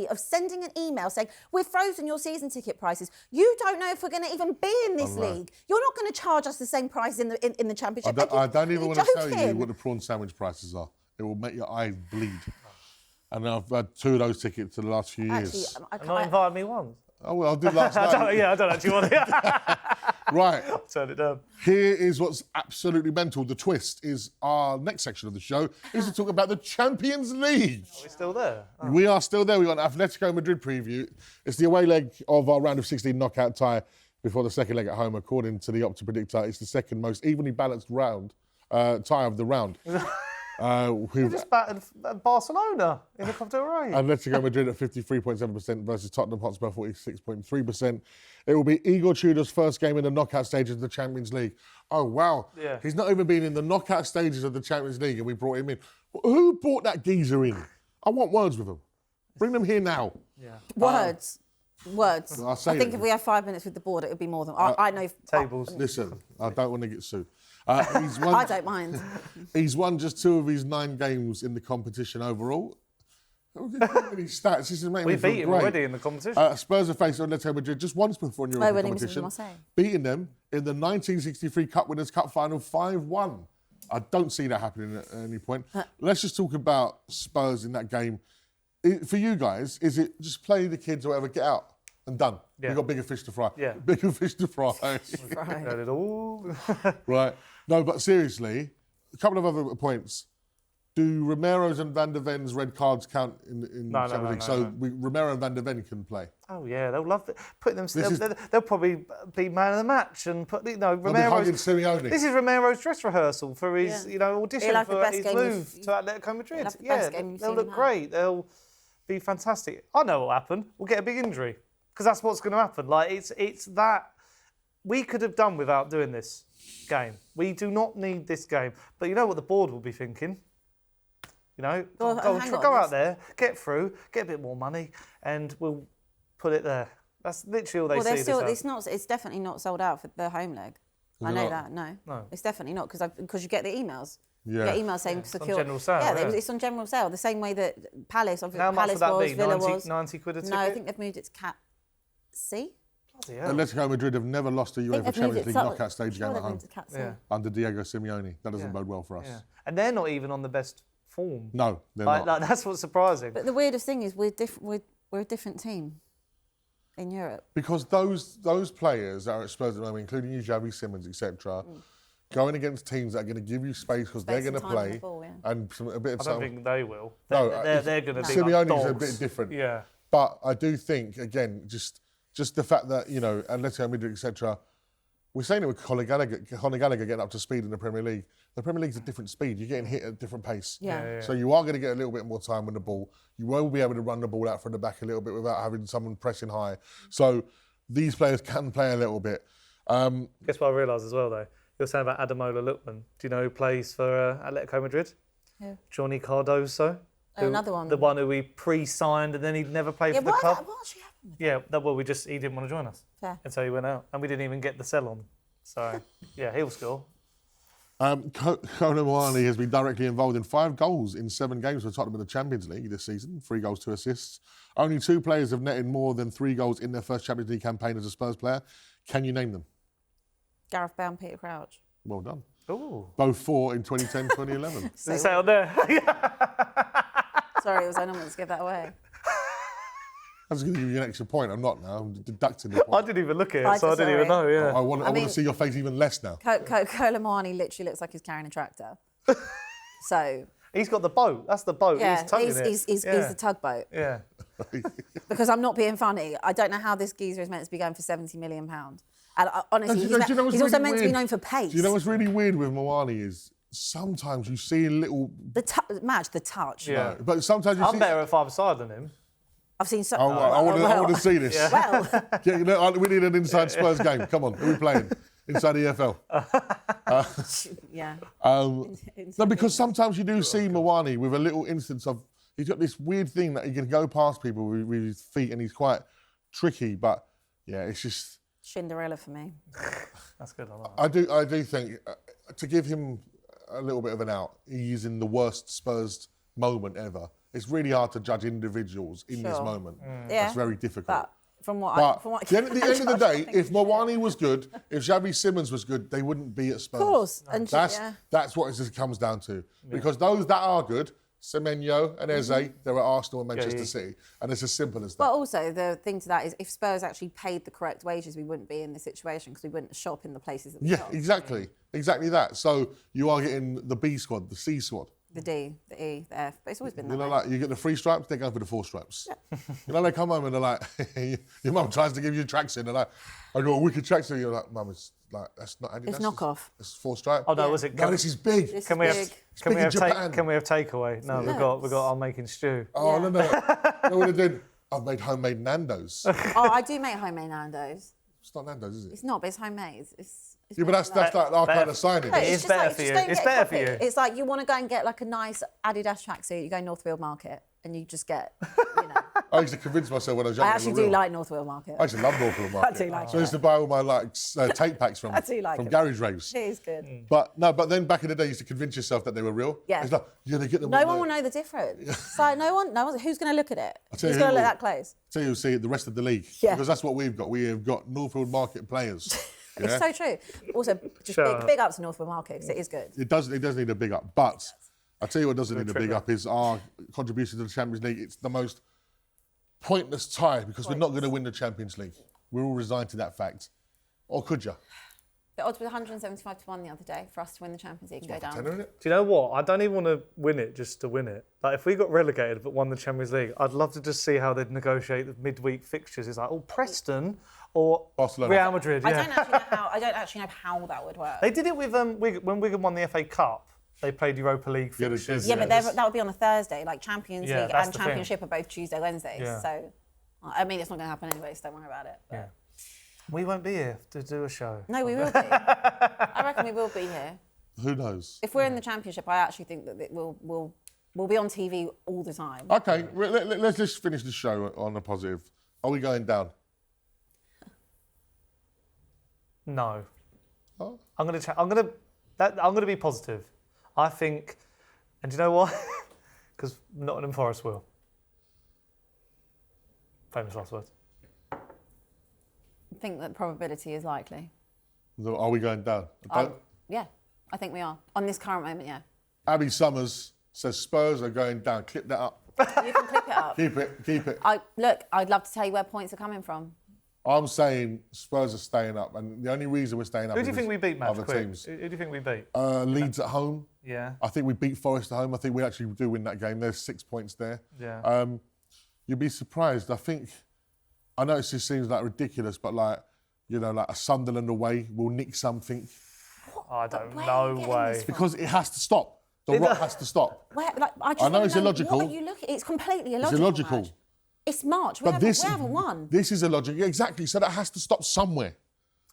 of sending an email saying, we've frozen your season ticket prices. You don't know if we're going to even be in this league. You're not going to charge us the same price in the Championship. I don't even want to tell you what the prawn sandwich prices are. It will make your eyes bleed. And I've had 2 of those tickets in the last few years. Actually, not invited me once. Oh, well, I did last night. I don't actually want to. Right. Turn it down. Here is what's absolutely mental. The twist is our next section of the show is to talk about the Champions League. Are we still there? Oh. We are still there. We've got an Atletico Madrid preview. It's the away leg of our round of 16 knockout tie before the second leg at home. According to the Opta predictor, it's the second most evenly balanced tie of the round. We just battered Barcelona in the Copa del Rey. Atletico Madrid at 53.7% versus Tottenham Hotspur 46.3%. It will be Igor Tudor's first game in the knockout stages of the Champions League. Oh, wow. Yeah. He's not even been in the knockout stages of the Champions League and we brought him in. Who brought that geezer in? I want words with him. Bring them here now. Yeah. Words. I think if we have 5 minutes with the board, it would be more than... I know... Tables. Listen, I don't want to get sued. I don't mind. He's won just 2 of his 9 games in the competition overall. Look at his stats. This is making we me feel beat him great. already in the competition. Spurs have faced Atletico Madrid just once before in European competition, beating them in the 1963 Cup Winners' Cup final 5-1. I don't see that happening at any point. Let's just talk about Spurs in that game. For you guys, is it just play the kids or whatever, get out and done? Yeah. We've got bigger fish to fry. Yeah. Bigger fish to fry. Got it all. Right. No, but seriously, a couple of other points. Do Romero's and Van der Ven's red cards count in Champions League? So Romero and Van der Ven can play. Oh yeah, they'll love it. Put them. They'll probably be man of the match and put Romero's. This is Romero's dress rehearsal for his audition for his move to Atletico Madrid. They'll look great. They'll be fantastic. I know what will happen. We'll get a big injury because that's what's going to happen. Like it's that we could have done without doing this game. We do not need this game. But you know what the board will be thinking. Go out there, get through, get a bit more money, and we'll put it there. That's literally all they see. It's definitely not sold out for the home leg. I know that. No, it's definitely not because you get the emails. Yeah. You get emails saying secure. on general sale. Yeah, Yeah. it's on general sale. The same way that Palace, How much Palace would that was, be? Villa 90, was. 90 quid a ticket? No, I think they've moved it to Cat C. Bloody hell. Atletico Madrid have never lost a UEFA Champions League knockout stage game at home Yeah. under Diego Simeone. That doesn't bode well for us. Yeah. And they're not even on the best form. No, they're not. Like, that's what's surprising. But the weirdest thing is we're a different team in Europe. Because those players that are at Spurs at the moment, including you, Xavi, Simons, etc., going against teams that are going to give you space because they're going to play and a bit of I don't think they will. No, they're going to be Simeone's like dogs. a bit different. Yeah. But I do think, again, just the fact that, Atletico Madrid, etc., we're saying it with Conor Gallagher getting up to speed in the Premier League. The Premier League's a different speed. You're getting hit at a different pace. Yeah. So you are going to get a little bit more time with the ball. You will be able to run the ball out from the back a little bit without having someone pressing high. So these players can play a little bit. Guess what I realised as well, though? You were saying about Ademola Lookman. Do you know who plays for Atletico Madrid? Yeah. Johnny Cardoso. Another one. The one who we pre-signed and then he'd never play for the club. What actually happened? Yeah, he didn't want to join us. Fair. And so he went out. And we didn't even get the sell on. So, yeah, he'll score. Conor Mwani has been directly involved in 5 goals in 7 games for Tottenham in the Champions League this season, 3 goals, 2 assists. Only 2 players have netted more than 3 goals in their first Champions League campaign as a Spurs player. Can you name them? Gareth Bale and Peter Crouch. Well done. Ooh. Both 4 in 2010, 2011. Does it say on there? Sorry, I not meant to give that away. I was going to give you an extra point. I'm not now. I'm deducting the point. I didn't even look at it, so I didn't even know, yeah. I want to see your face even less now. Kola Moani literally looks like he's carrying a tractor. So... He's got the boat. That's the boat. Yeah, he's tugging he's the tugboat. Yeah. Because I'm not being funny. I don't know how this geezer is meant to be going for £70 million. And honestly, he's also meant to be known for pace. Do you know what's really weird with Mwani is sometimes you see a little... The touch. Yeah. No, but sometimes you I'm see... better at 5-a-side than him. I've seen so... I want to see this. Yeah. Well... We need an inside Spurs game. Come on, who are we playing? Inside EFL. Yeah. No, because sometimes you do see Mwani with a little instance of... He's got this weird thing that he can go past people with his feet and he's quite tricky, but yeah, it's just... Cinderella for me. That's good. I like that. I do think to give him a little bit of an out, he's in the worst Spurs moment ever. It's really hard to judge individuals in this moment. Yeah. It's very difficult. But from what at the end of the day, if Mwani was good, if Xavi Simons was good, they wouldn't be at Spurs. Of course. And that's what it comes down to. Because those that are good, Semenyo and Eze, they're at Arsenal and Manchester City. And it's as simple as that. But also, the thing to that is if Spurs actually paid the correct wages, we wouldn't be in this situation because we wouldn't shop in the places that we shop. Exactly. Exactly that. So you are getting the B squad, the C squad. The D, the E, the F. But it's always been that way. Like you get the 3 stripes, they're going for the 4 stripes. They come home and they're like, your mum tries to give you a tracksuit. They're like, I got a wicked tracksuit. You're like, Mum, it's like, that's not Adidas. It's knockoff. It's 4 stripes. Oh, no, was it? No, this is big. Can we have takeaway? No, we've got I'm making stew. Oh, no. You know what I did? I've made homemade Nando's. Oh, I do make homemade Nando's. It's not Nando's, is it? It's not, but it's homemade. It's Yeah, but that's like our kind of signing. No, It's just better like, for just you. don't It's get better coffee. for you. It's like you want to go and get like a nice Adidas tracksuit. You go Northfield Market and you just get, I used to convince myself when I was I younger. actually do like Northfield Market. I actually love Northfield Market. I do like So I used to buy all my tape packs from I do like from it. garage raves. It is good. But then back in the day, you used to convince yourself that they were real. Yeah. It's like, they get them. No one will know the difference. It's like no one, who's going to look at it? tell Who's you going to who look will. that close? Tell you, see the rest of the league. Yeah. Because that's what we've got. We have got Northfield Market players. Yeah? It's so true. Also, just big ups to Northfield Market because it is good. It does need a big up. But I'll tell you what doesn't need a big up is our contribution to the Champions League. It's the most pointless tie because we're not going to win the Champions League. We're all resigned to that fact. Or could you? The odds were 175 to 1 the other day for us to win the Champions League and go down. Isn't it? Do you know what? I don't even want to win it just to win it. Like, if we got relegated but won the Champions League, I'd love to just see how they'd negotiate the midweek fixtures. It's like, Preston or Barcelona. Real Madrid. Yeah. I don't actually know how that would work. They did it with when Wigan won the FA Cup. They played Europa League Yeah, they fixtures. did, Yeah, but that would be on a Thursday. Like Champions Yeah, League that's and the Championship are both Tuesday, Wednesdays. Yeah. So, I mean, it's not going to happen anyway, so don't worry about it. But. Yeah. We won't be here to do a show. No, we will be. I reckon we will be here. Who knows? If we're in the Championship, I actually think that we'll be on TV all the time. Okay, let's just finish the show on a positive. Are we going down? No. Oh. I'm gonna be positive. I think, and do you know why? Because Nottingham Forest will. Famous last words. I think that probability is likely. Are we going down? Yeah, I think we are. On this current moment, yeah. Abby Summers says Spurs are going down. Clip that up. You can clip it up. Keep it. I'd love to tell you where points are coming from. I'm saying Spurs are staying up, and the only reason we're staying up Who is do you think we beat, Matt? other teams. Who do you think we beat? Leeds at home. Yeah. I think we beat Forest at home. I think we actually do win that game. There's 6 points there. Yeah. You'd be surprised. I know it just seems like ridiculous, but like a Sunderland away will nick something. I don't know way. Because it has to stop. The rot has to stop. I know it's illogical. What are you looking? It's completely illogical. It's illogical. Madge. It's March. We But haven't won. This is illogical. Yeah, exactly. So that has to stop somewhere.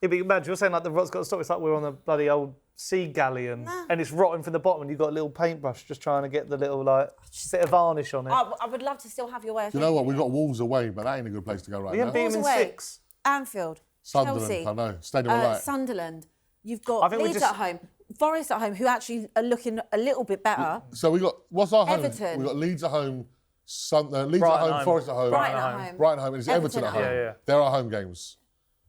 Yeah, but Matt, you're saying like the rot's got to stop. It's like we're on a bloody old sea galleon and it's rotting from the bottom and you've got a little paintbrush just trying to get the little bit of varnish on it. I would love to still have your way of You know what? We've got Wolves away, but that ain't a good place to go right We now. haven't beaten them in away. 6. Anfield, Sunderland, Chelsea, I know. Stadium of Light. Sunderland. You've I got think we Leeds just- at home, Forest at home, who actually are looking a little bit better. So we got, what's our home? Everton. We got Leeds at home, Leeds Brighton at home, home. Forest at home. Brighton at home. Brighton at home. It's Everton at home. Yeah. They're our home games.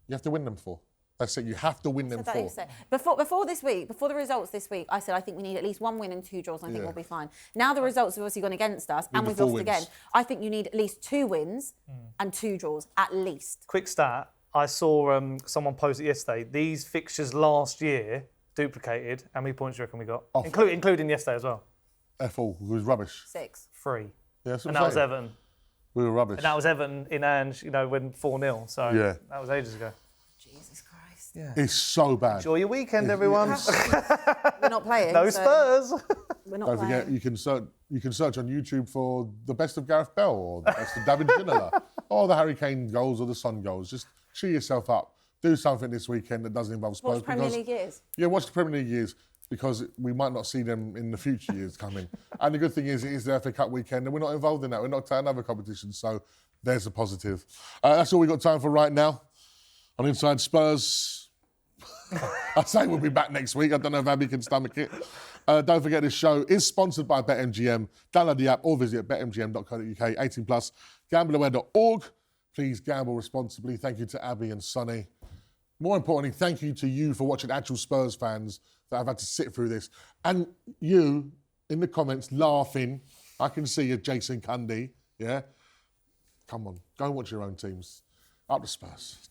You have to win them for. That's it. You have to win them That for. is it. Before this week, before the results this week, I said I think we need at least 1 win and 2 draws, and I think Yeah. we'll be fine. Now the results have obviously gone against us, and the we've 4 lost wins. again. I think you need at least 2 wins and 2 draws, at least. Quick stat. I saw someone post it yesterday. These fixtures last year duplicated. How many points do you reckon we got? Including yesterday as well. F all. It was rubbish. 6. 3. Yeah, that's what And I'm that was saying. Everton. We were rubbish. And that was Everton in Ange, when 4-0. So Yeah. that was ages ago. Jesus Christ. Yeah. It's so bad. Enjoy your weekend, everyone. We're not playing. No so Spurs. We're not Don't playing. forget, you can search on YouTube for the best of Gareth Bell or the best of David Ginola or the Harry Kane goals or the Son goals. Just cheer yourself up. Do something this weekend that doesn't involve Spurs. Watch Premier League years. Yeah, watch the Premier League years because we might not see them in the future years coming. And the good thing is, it is the FA Cup weekend and we're not involved in that. We're not at another competition, so there's a positive. That's all we've got time for right now on Inside Spurs. I say we'll be back next week. I don't know if Abby can stomach it. Don't forget this show is sponsored by BetMGM. Download the app or visit betmgm.co.uk, 18 plus, gambleaware.org. Please gamble responsibly. Thank you to Abby and Sonny. More importantly, thank you to you for watching, actual Spurs fans that have had to sit through this. And you, in the comments, laughing. I can see you, Jason Cundy. Yeah? Come on, go and watch your own teams. Up the Spurs.